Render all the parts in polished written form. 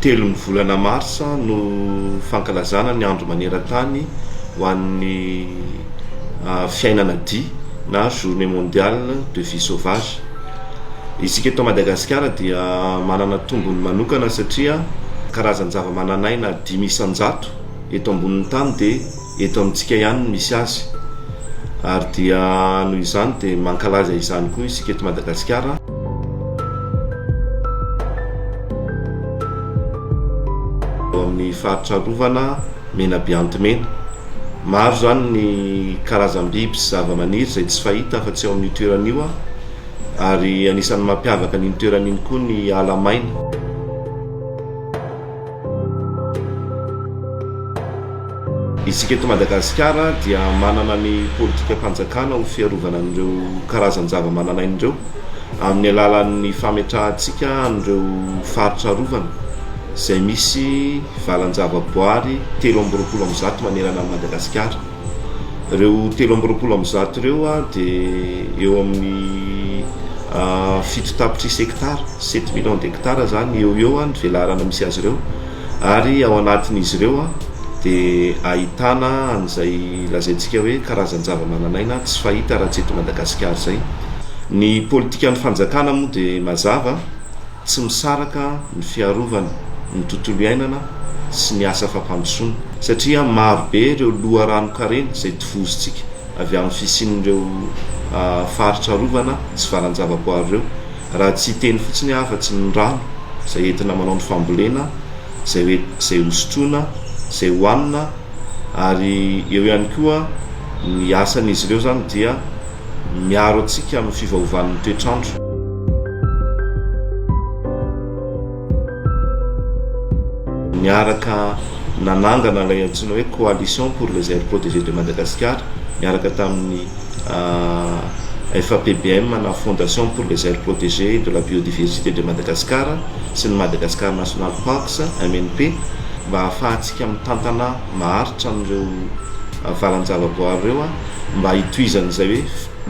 telo ny volana martsa no fankalazana ny andro maneran-tany ho an'ny Fiainana Dia na journée mondiale de vie sauvage. Isika eto Madagasikara dia manana tombony manokana satria karazany zava-mananaina 10,000 eto ambonin'ny tany dia eto amintsika ihany no misy azy. Ary dia noho izany dia mankalaza izany koa isika eto Madagasikara. Amin'ny faritra rovana menabiantomena maro zany ny karazam-biby sy zava-maniry izay tsy fahita afa-tsy ao amin'ny toeran'io, ary anisan'ny mampiavaka ny toeran'iny koa ny ala maina. Isika eto Madagasikara dia manana ny politika-panjakana ho fiarovana an'ireo karazany zava-mananain'ireo amin'ny alalan'ny fametrahantsika an'ireo faritra rovana izay misy valan-javaboary 320 manerana ny Madagasikara. Ireo 320 ireo dia eo amin'ny 7 hektara 7 millions d'hectares zany eo ny velarana misy azy ireo, ary ao anatin'izy ireo dia ahitana an'izay lazaintsika hoe karazany zava-mananaina tsy fahita raha tsy eto Madagasikara zay. Ny politikan'ny fanjakana moa dia mazava tsy misaraka ny fiarovana ny tontolo iainana sy ny asa fampandrosoana, satria maro be ireo loharano-karena izay tovozitsika avy amin'ny fisian'ireo faritra rovana sy valan-javaboary ireo. Raha tsy teny fotsiny afa-tsy ny rano izay entina manao ny fambolena, izay hosotroana, izay hohanina, ary eo ihany koa ny asan'izy ireo zany dia miaro antsika amin'ny fivaovan'ny toetrandro. Miaraka nanangana ilay antsoina hoe coalition pour les aires protégées de Madagascar, miaraka tamin'ny FAPBM na fondation pour les aires protégées de la biodiversité de Madagascar sy ny Madagascar National Parks MNP, mba ahafahantsika mitantana maharitra an'ireo valan-javaboary ireo mba hitoizana izay hoe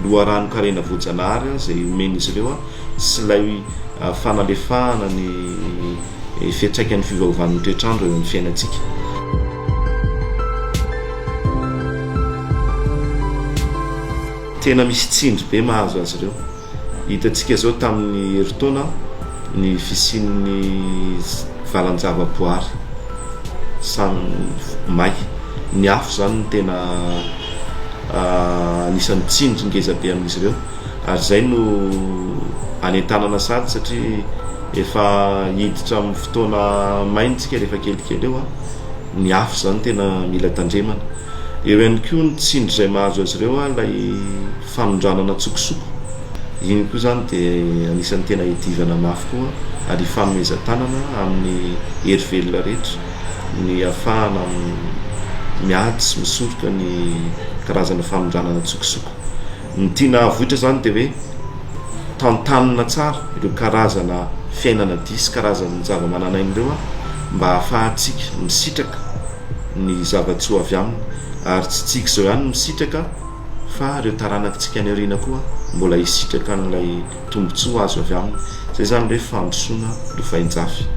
loharano-karena voajanahary izay omen'izy ireo sy ilay fanalefahana ny fiantraikan'ny fivaovan'ny toetrandro eo amin'ny fiainantsika. Tena misy tsindry be mahazo azy ireo. Hitantsika zao tamin'ny heritaona ny fisian'ny valan-javaboary samy may, ny afo zany no tena anisan'ny tsindry ngeza be amin'izy ireo, ary zay no anentanana sady satria efa hiditra amin'ny fotoana maintsika rehefa kelikely eo ny afo zany tena mila tandremana. Eo ihany koa ny tsindry izay mahazo azy ireo ilay fanondranana tsokosoko, iny koa zany dia anisan'ny tena hiadivana mafy koa ary fanomezan-tanana amin'ny hery velona rehetra ny ahafahana miady sy misoroka ny karazana fanondranana tsokosoko. Ny tiana vohitra zany dia hoe tantanina tsara ireo karazana fiainana dia sy karazany zava-mananain'ireo mba ahafahantsika misitraka ny zava-tsy ho avy aminy, ary tsy tsika izao ihany misitraka fa ireo taranakitsika any aoriana koa mbola hisitraka n'ilay tombotsoa azo avy aminy. Zay zany hoe fandrosoana lovain-jafy.